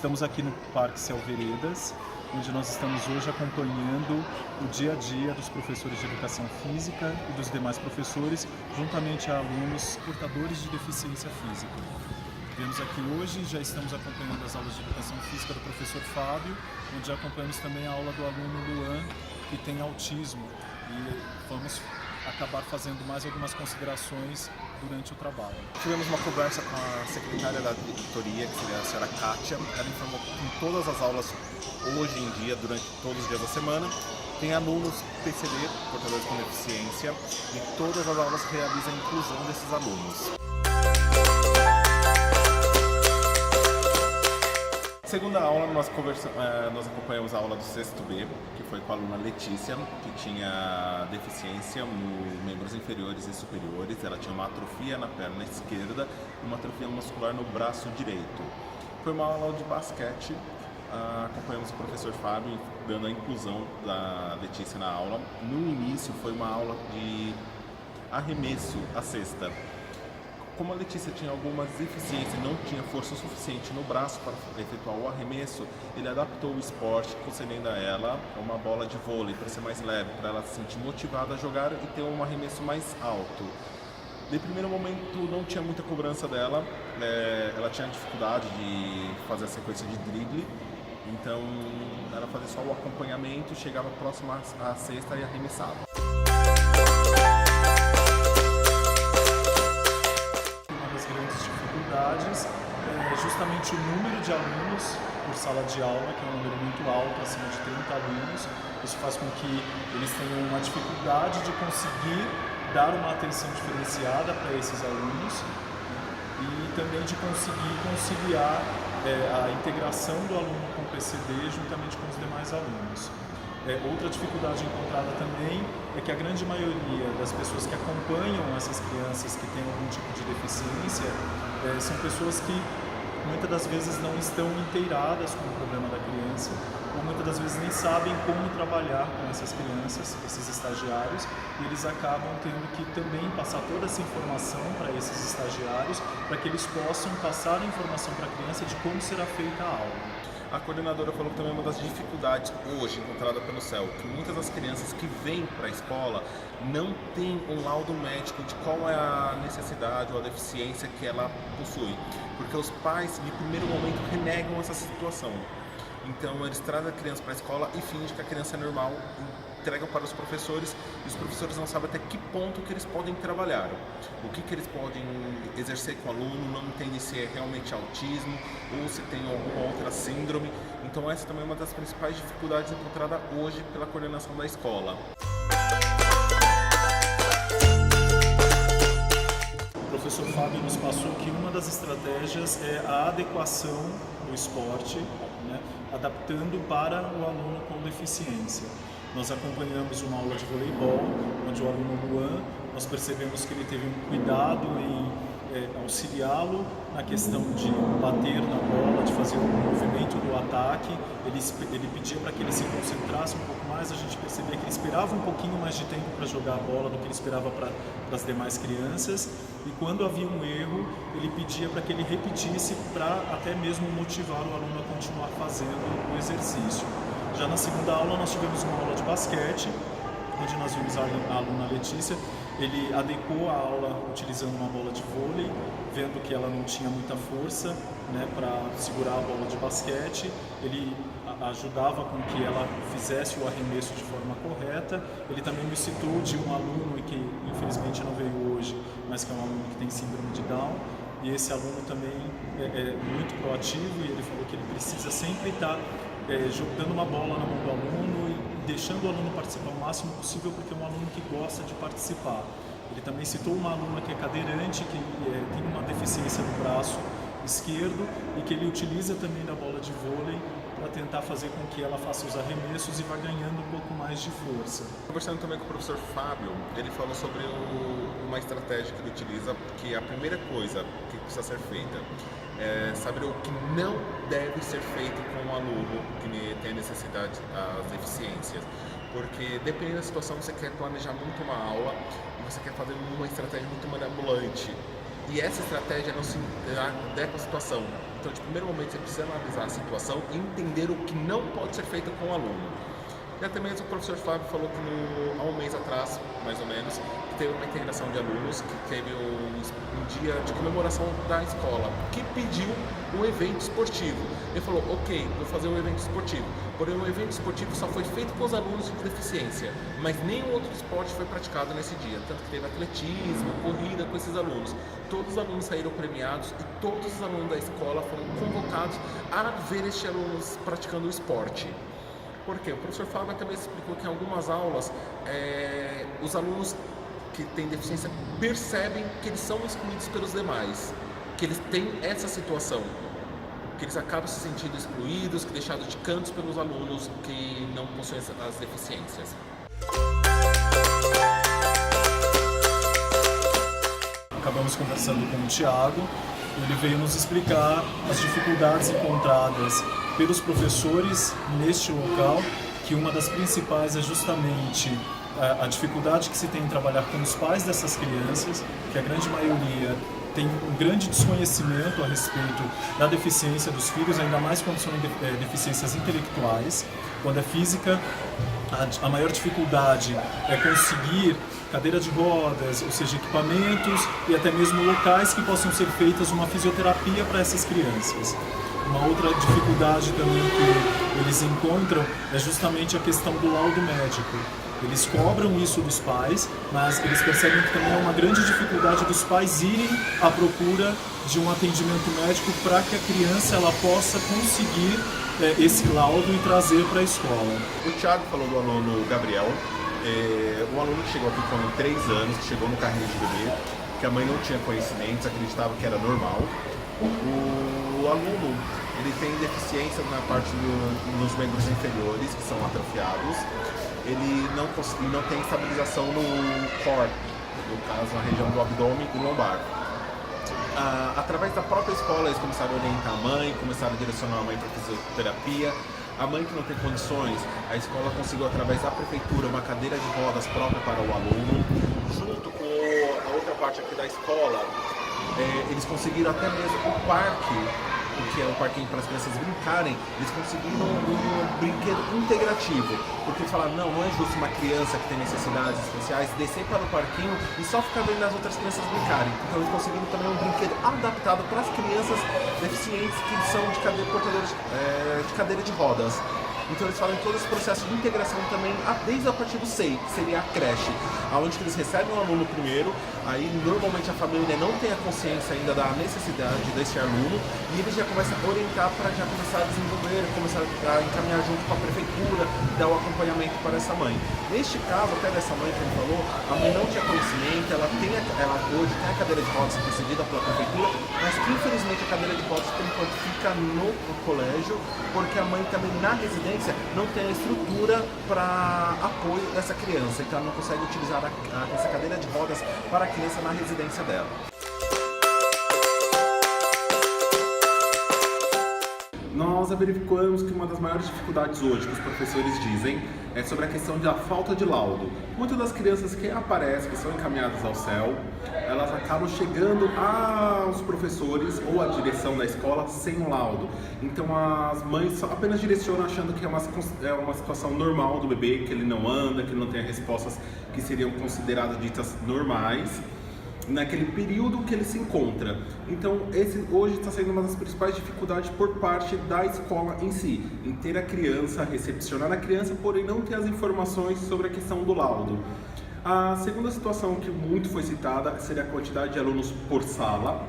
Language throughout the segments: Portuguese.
Estamos aqui no Parque Céu Veredas, onde nós estamos hoje acompanhando o dia a dia dos professores de educação física e dos demais professores, juntamente a alunos portadores de deficiência física. Viemos aqui hoje, já estamos acompanhando as aulas de educação física do professor Fábio, onde já acompanhamos também a aula do aluno Luan, que tem autismo, e vamos acabar fazendo mais algumas considerações durante o trabalho. Tivemos uma conversa com a secretária da diretoria, que seria a senhora Kátia. Ela informou que em todas as aulas, hoje em dia, durante todos os dias da semana, tem alunos PCD, portadores com deficiência, e todas as aulas realizam a inclusão desses alunos. Segunda aula, nós acompanhamos a aula do sexto B, que foi com a aluna Letícia, que tinha deficiência nos membros inferiores e superiores. Ela tinha uma atrofia na perna esquerda e uma atrofia muscular no braço direito. Foi uma aula de basquete, acompanhamos o professor Fábio dando a inclusão da Letícia na aula. No início foi uma aula de arremesso à cesta. Como a Letícia tinha algumas deficiências e não tinha força suficiente no braço para efetuar o arremesso, ele adaptou o esporte, concedendo a ela uma bola de vôlei para ser mais leve, para ela se sentir motivada a jogar e ter um arremesso mais alto. De primeiro momento não tinha muita cobrança dela, ela tinha dificuldade de fazer a sequência de drible, então ela fazia só o acompanhamento, chegava próximo à cesta e arremessava. Justamente o número de alunos por sala de aula, que é um número muito alto, acima de 30 alunos. Isso faz com que eles tenham uma dificuldade de conseguir dar uma atenção diferenciada para esses alunos e também de conseguir conciliar a integração do aluno com o PCD juntamente com os demais alunos. Outra dificuldade encontrada também é que a grande maioria das pessoas que acompanham essas crianças que têm algum tipo de deficiência são pessoas que muitas das vezes não estão inteiradas com o problema da criança, ou muitas das vezes nem sabem como trabalhar com essas crianças, esses estagiários, e eles acabam tendo que também passar toda essa informação para esses estagiários, para que eles possam passar a informação para a criança de como será feita a aula. A coordenadora falou que também uma das dificuldades hoje encontrada pelo CEL, que muitas das crianças que vêm para a escola não têm um laudo médico de qual é a necessidade ou a deficiência que ela possui, porque os pais, de primeiro momento, renegam essa situação. Então, eles trazem a criança para a escola e fingem que a criança é normal, entregam para os professores e os professores não sabem até que ponto que eles podem trabalhar, o que eles podem exercer com o aluno, não entendem se é realmente autismo ou se tem alguma outra síndrome. Então, essa também é uma das principais dificuldades encontradas hoje pela coordenação da escola. O professor Fábio nos passou que uma das estratégias é a adequação do esporte, né, adaptando para o aluno com deficiência. Nós acompanhamos uma aula de voleibol, onde o aluno Luan, nós percebemos que ele teve um cuidado em auxiliá-lo na questão de bater na bola, de fazer o movimento do ataque. Ele pedia para que ele se concentrasse um pouco mais, a gente percebia que ele esperava um pouquinho mais de tempo para jogar a bola do que ele esperava para as demais crianças, e quando havia um erro, ele pedia para que ele repetisse para até mesmo motivar o aluno a continuar fazendo o exercício. Já na segunda aula nós tivemos uma aula de basquete, onde nós vimos a aluna Letícia. Ele adequou a aula utilizando uma bola de vôlei, vendo que ela não tinha muita força, né, para segurar a bola de basquete. Ele ajudava com que ela fizesse o arremesso de forma correta. Ele também me citou de um aluno que infelizmente não veio hoje, mas que é um aluno que tem síndrome de Down. E esse aluno também é muito proativo, e ele falou que ele precisa sempre estar jogando uma bola na mão do aluno e deixando o aluno participar o máximo possível, porque é um aluno que gosta de participar. Ele também citou uma aluna que é cadeirante, que tem uma deficiência no braço esquerdo e que ele utiliza também da bola de vôlei para tentar fazer com que ela faça os arremessos e vá ganhando um pouco mais de força. Conversando também com o professor Fábio, ele falou sobre uma estratégia que ele utiliza, que a primeira coisa que precisa ser feita é saber o que não deve ser feito com um aluno que tem a necessidade, as deficiências. Porque dependendo da situação, você quer planejar muito uma aula e você quer fazer uma estratégia muito mirabolante. e essa estratégia não se adequa à situação. Então, de primeiro momento, você precisa analisar a situação e entender o que não pode ser feito com o aluno. E até mesmo o professor Fábio falou que há um mês atrás, mais ou menos, que teve uma integração de alunos, que teve um dia de comemoração da escola, que pediu um evento esportivo. Ele falou, ok, vou fazer um evento esportivo. Porém, o evento esportivo só foi feito com os alunos de deficiência, mas nenhum outro esporte foi praticado nesse dia. Tanto que teve atletismo, corrida com esses alunos. Todos os alunos saíram premiados e todos os alunos da escola foram convocados a ver estes alunos praticando o esporte. Por quê? O professor Fábio também explicou que em algumas aulas os alunos que têm deficiência percebem que eles são excluídos pelos demais, que eles têm essa situação, que eles acabam se sentindo excluídos, que deixados de cantos pelos alunos que não possuem as deficiências. Acabamos conversando com o Thiago, ele veio nos explicar as dificuldades encontradas pelos professores neste local, que uma das principais é justamente a dificuldade que se tem em trabalhar com os pais dessas crianças, que a grande maioria tem um grande desconhecimento a respeito da deficiência dos filhos, ainda mais quando são deficiências intelectuais. Quando é física, a maior dificuldade é conseguir cadeira de rodas, ou seja, equipamentos e até mesmo locais que possam ser feitas uma fisioterapia para essas crianças. Uma outra dificuldade também que eles encontram é justamente a questão do laudo médico. Eles cobram isso dos pais, mas eles percebem que também é uma grande dificuldade dos pais irem à procura de um atendimento médico para que a criança ela possa conseguir esse laudo e trazer para a escola. O Thiago falou do aluno Gabriel, um aluno que chegou aqui com 3 anos, que chegou no carrinho de bebê, que a mãe não tinha conhecimentos, acreditava que era normal. O aluno ele tem deficiência na parte dos membros inferiores, que são atrofiados. Ele não tem estabilização no core, no caso, na região do abdômen e lombar. Através da própria escola, eles começaram a orientar a mãe, começaram a direcionar a mãe para fisioterapia. A mãe que não tem condições, a escola conseguiu, através da prefeitura, uma cadeira de rodas própria para o aluno. Junto com a outra parte aqui da escola, eles conseguiram até mesmo o parque, que é um parquinho para as crianças brincarem, eles conseguiram um brinquedo integrativo, porque eles falaram, não é justo uma criança que tem necessidades especiais descer para o parquinho e só ficar vendo as outras crianças brincarem. Então eles conseguiram também um brinquedo adaptado para as crianças deficientes que são portadores de cadeira de rodas. Então eles fazem todo esse processo de integração também desde a partir do SEI, que seria a creche, onde eles recebem o aluno primeiro, aí normalmente a família não tem a consciência ainda da necessidade desse aluno e eles já começam a orientar para já começar a desenvolver, começar a encaminhar junto com a prefeitura, dar o acompanhamento para essa mãe. Neste caso, até dessa mãe que ele falou, a mãe não tinha conhecimento, ela hoje tem a cadeira de rodas concedida pela prefeitura, mas que infelizmente a cadeira de rodas por enquanto fica no colégio, porque a mãe também na residência não tem a estrutura para apoio dessa criança, então ela não consegue utilizar essa cadeira de rodas para a criança na residência dela. Nós verificamos que uma das maiores dificuldades hoje que os professores dizem é sobre a questão da falta de laudo. Muitas das crianças que aparecem, que são encaminhadas ao CEL, elas acabam chegando aos professores ou à direção da escola sem o laudo. Então as mães apenas direcionam achando que é uma situação normal do bebê, que ele não anda, que ele não tem as respostas que seriam consideradas ditas normais naquele período que ele se encontra. Então esse hoje está sendo uma das principais dificuldades por parte da escola em si, em ter a criança, recepcionar a criança, porém não ter as informações sobre a questão do laudo. A segunda situação que muito foi citada seria a quantidade de alunos por sala,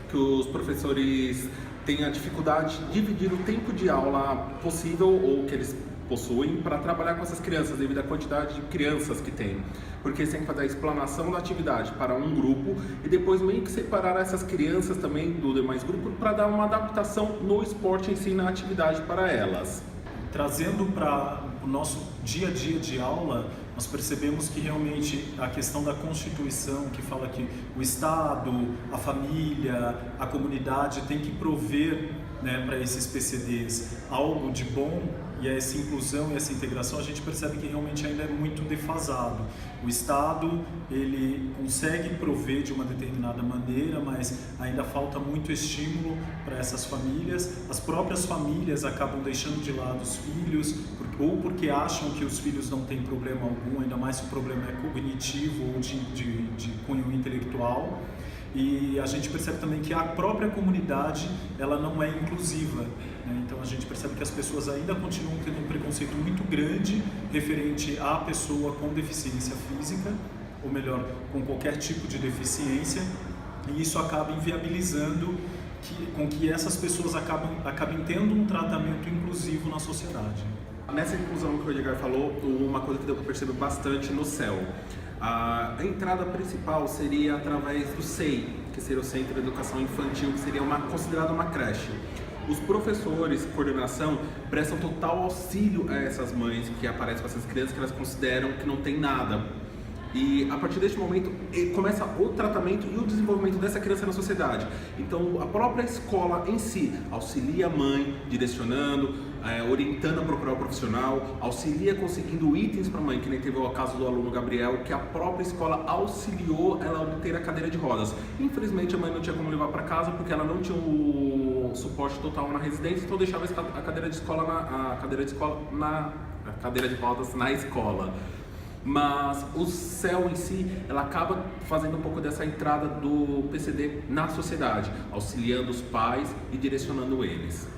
que os professores têm a dificuldade de dividir o tempo de aula possível ou que eles possuem para trabalhar com essas crianças devido à quantidade de crianças que tem, porque eles têm que fazer a explanação da atividade para um grupo e depois meio que separar essas crianças também do demais grupo para dar uma adaptação no esporte em si, na atividade para elas. Trazendo para o nosso dia a dia de aula, nós percebemos que realmente a questão da Constituição, que fala que o Estado, a família, a comunidade tem que prover, né, para esses PCDs algo de bom e essa inclusão e essa integração, a gente percebe que realmente ainda é muito defasado. O Estado, ele consegue prover de uma determinada maneira, mas ainda falta muito estímulo para essas famílias. As próprias famílias acabam deixando de lado os filhos, ou porque acham que os filhos não têm problema algum, ainda mais se o problema é cognitivo ou de cunho intelectual. E a gente percebe também que a própria comunidade, ela não é inclusiva, né? Então a gente percebe que as pessoas ainda continuam tendo um preconceito muito grande referente à pessoa com deficiência física, ou melhor, com qualquer tipo de deficiência, e isso acaba inviabilizando com que essas pessoas acabem tendo um tratamento inclusivo na sociedade. Nessa inclusão que o Edgar falou, uma coisa que deu para perceber bastante no CEL. A entrada principal seria através do SEI, que seria o Centro de Educação Infantil, que seria considerado uma creche. Os professores, coordenação, prestam total auxílio a essas mães que aparecem com essas crianças que elas consideram que não tem nada. E a partir deste momento começa o tratamento e o desenvolvimento dessa criança na sociedade. Então a própria escola em si auxilia a mãe, direcionando, orientando a procurar o profissional, auxilia conseguindo itens para a mãe, que nem teve o caso do aluno Gabriel, que a própria escola auxiliou ela a obter a cadeira de rodas. Infelizmente a mãe não tinha como levar para casa porque ela não tinha o suporte total na residência, então deixava a cadeira de rodas na escola. Mas o CEL em si, ela acaba fazendo um pouco dessa entrada do PCD na sociedade, auxiliando os pais e direcionando eles.